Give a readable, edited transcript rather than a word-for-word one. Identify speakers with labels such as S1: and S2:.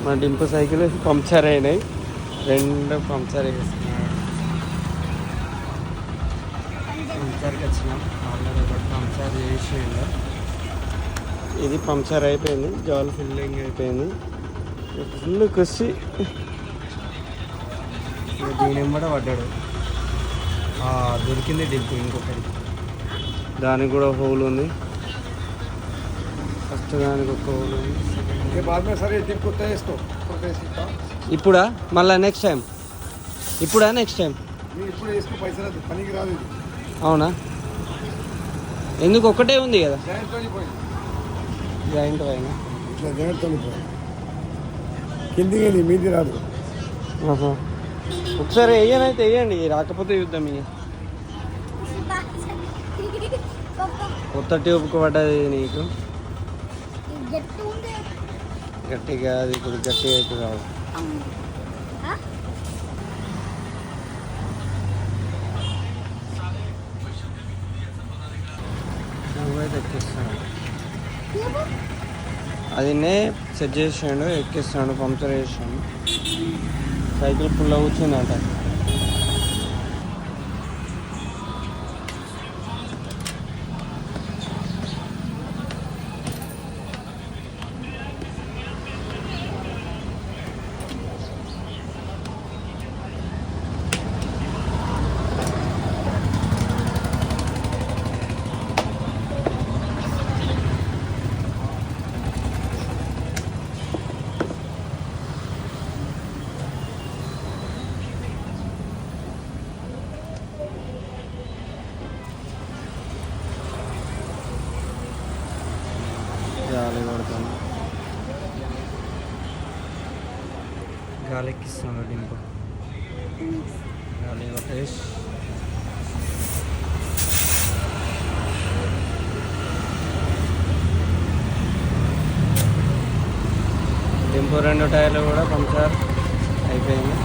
S1: మా Dimpu cycle puncture అయినాయి, రెండు పంక్చర్ వేస్తున్నాడు. పంక్చర్కి వచ్చినాం, ఆల్రెడీ ఒకటి పంక్చర్ చేసిండు. ఇది పంక్చర్ అయిపోయింది, జాల్ ఫిల్లింగ్ అయిపోయింది. ఫుల్ కృషి. దీని కూడా పడ్డాడు, దొరికింది డింపు ఇంకొకటి. దానికి కూడా హోల్ ఉంది, ఫస్ట్ దానికి ఒక హోల్ ఉంది. ఇప్పుడా మళ్ళీ నెక్స్ట్ టైం? ఇప్పుడా నెక్స్ట్ టైం? అవునా? ఎందుకు ఒక్కటే ఉంది కదా జాయింట్ అయినా
S2: కిందికి మీది రాదు.
S1: ఒకసారి వేయనైతే వేయండి, రాకపోతే చూద్దాం. ఇక కొత్త ట్యూబ్కి పడ్డది నీకు. గట్టిగా అది ఇప్పుడు గట్టిగా అయితే రావు. నువ్వైతే ఎక్కిస్తాను, అది సెట్ చేసాడు, ఎక్కిస్తాడు, పంక్చర్ చేసాడు. సైకిల్ ఫుల్ కూర్చుందంట. గాలి కొడుతుంది, గాలి ఎక్కిస్తున్నాడు డింపు. గాలి కొట్టేసి డింపు రెండు టైర్లు కూడా పంక్చర్ అయిపోయింది.